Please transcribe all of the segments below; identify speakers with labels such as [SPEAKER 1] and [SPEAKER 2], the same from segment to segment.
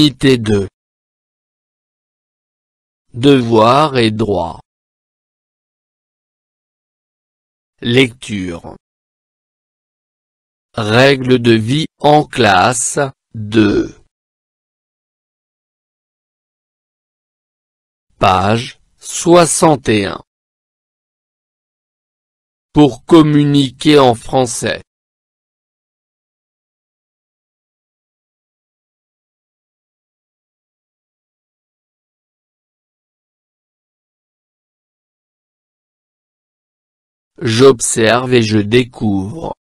[SPEAKER 1] Unité 2. Devoirs et droits. Lecture. Règles de vie en classe, 2. Page 61. Pour communiquer en français. J'observe et je découvre.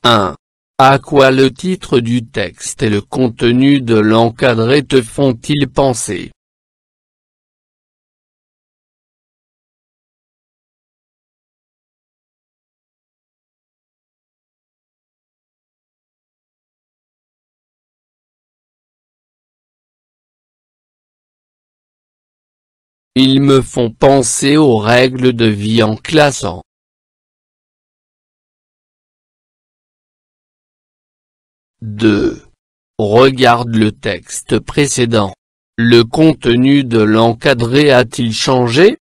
[SPEAKER 1] 1. À quoi le titre du texte et le contenu de l'encadré te font-ils penser? Ils me font penser aux règles de vie en classant. 2. Regarde le texte précédent. Le contenu de l'encadré a-t-il changé?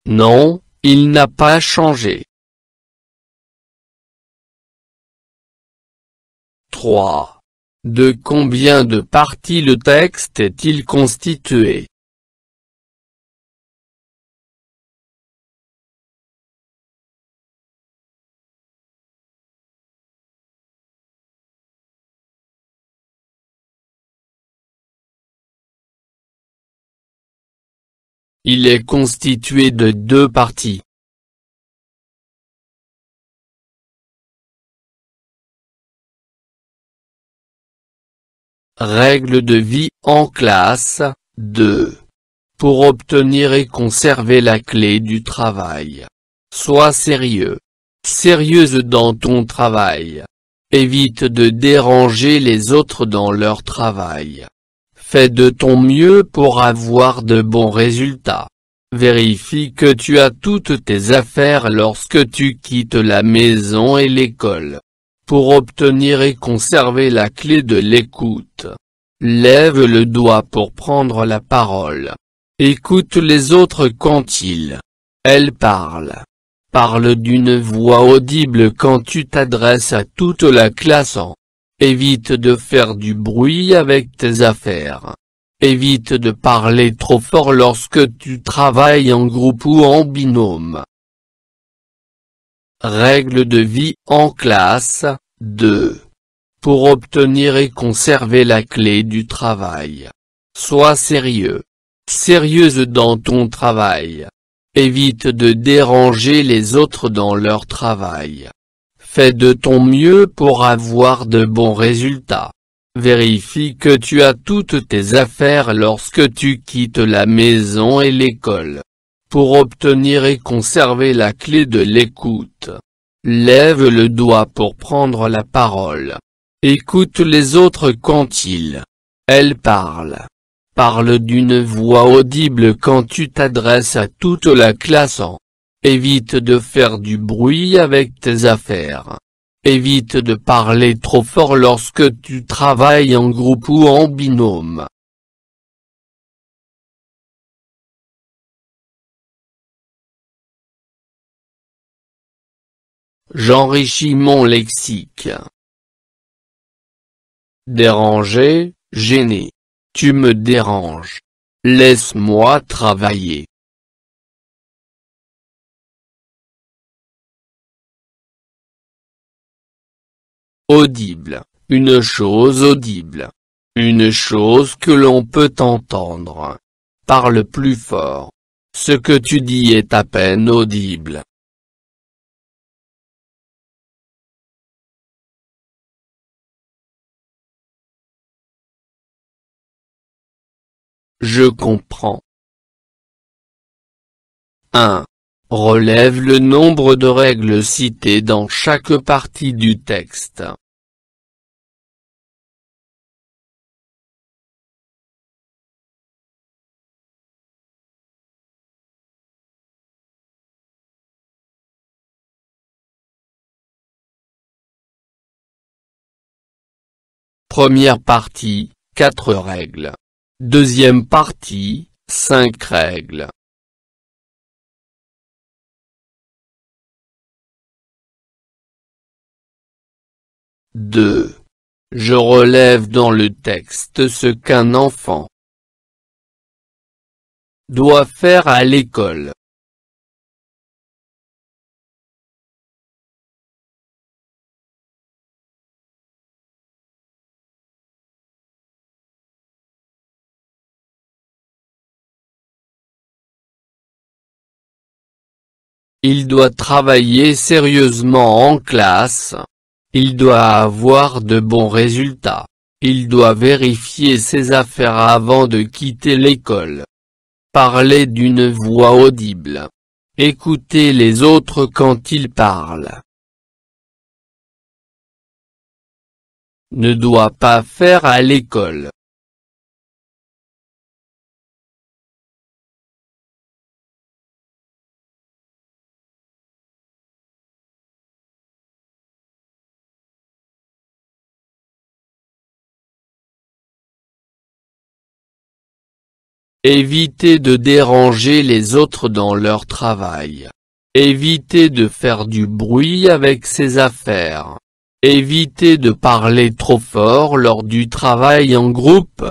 [SPEAKER 1] Non, il n'a pas changé. 3. De combien de parties le texte est-il constitué? Il est constitué de 2 parties. Règles de vie en classe, 2. Pour obtenir et conserver la clé du travail. Sois sérieux. Sérieuse dans ton travail. Évite de déranger les autres dans leur travail. Fais de ton mieux pour avoir de bons résultats. Vérifie que tu as toutes tes affaires lorsque tu quittes la maison et l'école. Pour obtenir et conserver la clé de l'écoute. Lève le doigt pour prendre la parole. Écoute les autres quand elles parlent. Parle d'une voix audible quand tu t'adresses à toute la classe. Évite de faire du bruit avec tes affaires. Évite de parler trop fort lorsque tu travailles en groupe ou en binôme. Règles de vie en classe, 2. Pour obtenir et conserver la clé du travail. Sois sérieux. Sérieuse dans ton travail. Évite de déranger les autres dans leur travail. Fais de ton mieux pour avoir de bons résultats. Vérifie que tu as toutes tes affaires lorsque tu quittes la maison et l'école. Pour obtenir et conserver la clé de l'écoute. Lève le doigt pour prendre la parole. Écoute les autres quand elles parlent. Parle d'une voix audible quand tu t'adresses à toute la classe. Évite de faire du bruit avec tes affaires. Évite de parler trop fort lorsque tu travailles en groupe ou en binôme. J'enrichis mon lexique. Déranger, gêner. Tu me déranges. Laisse-moi travailler. Audible, une chose audible. Une chose que l'on peut entendre. Parle plus fort. Ce que tu dis est à peine audible. Je comprends. 1. Relève le nombre de règles citées dans chaque partie du texte. Première partie, 4 règles. Deuxième partie, 5 règles. Deux. Je relève dans le texte ce qu'un enfant doit faire à l'école. Il doit travailler sérieusement en classe. Il doit avoir de bons résultats. Il doit vérifier ses affaires avant de quitter l'école. Parler d'une voix audible. Écouter les autres quand ils parlent. Ne doit pas faire à l'école. Éviter de déranger les autres dans leur travail. Éviter de faire du bruit avec ses affaires. Éviter de parler trop fort lors du travail en groupe.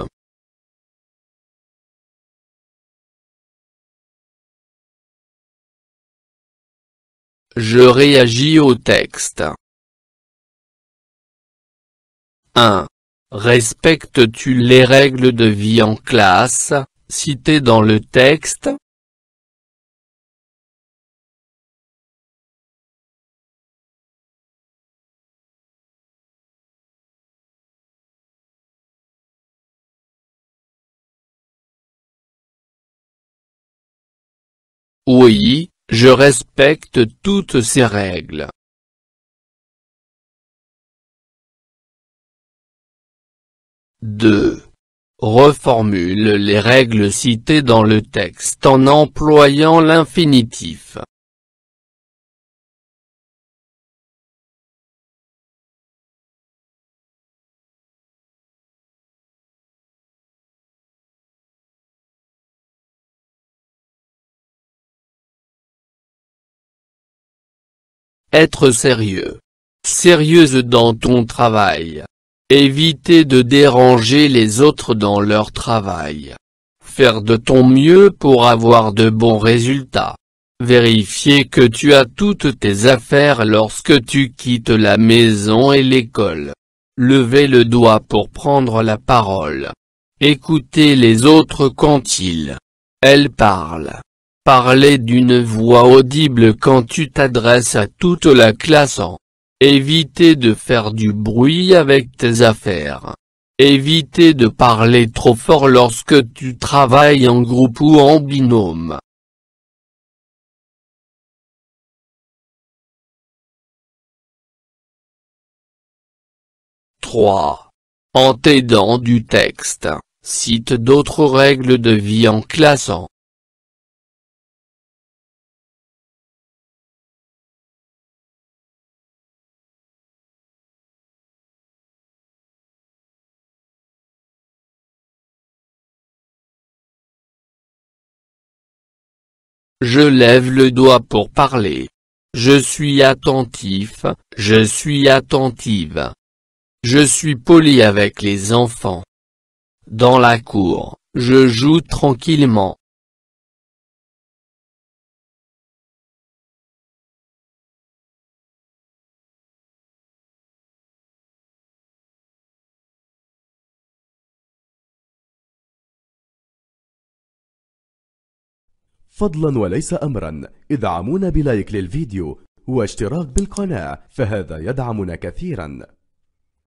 [SPEAKER 1] Je réagis au texte. 1. Respectes-tu les règles de vie en classe, citées dans le texte? Oui, je respecte toutes ces règles. 2. Reformule les règles citées dans le texte en employant l'infinitif. Être sérieux. Sérieuse dans ton travail. Éviter de déranger les autres dans leur travail. Faire de ton mieux pour avoir de bons résultats. Vérifier que tu as toutes tes affaires lorsque tu quittes la maison et l'école. Lever le doigt pour prendre la parole. Écouter les autres quand elles parlent. Parler d'une voix audible quand tu t'adresses à toute la classe. Éviter de faire du bruit avec tes affaires. Éviter de parler trop fort lorsque tu travailles en groupe ou en binôme. En t'aidant du texte, cite d'autres règles de vie en classe. Je lève le doigt pour parler. Je suis attentif, je suis attentive. Je suis poli avec les enfants. Dans la cour, je joue tranquillement.
[SPEAKER 2] فضلا وليس أمرا ادعمونا بلايك للفيديو واشتراك بالقناة، فهذا يدعمنا كثيرا.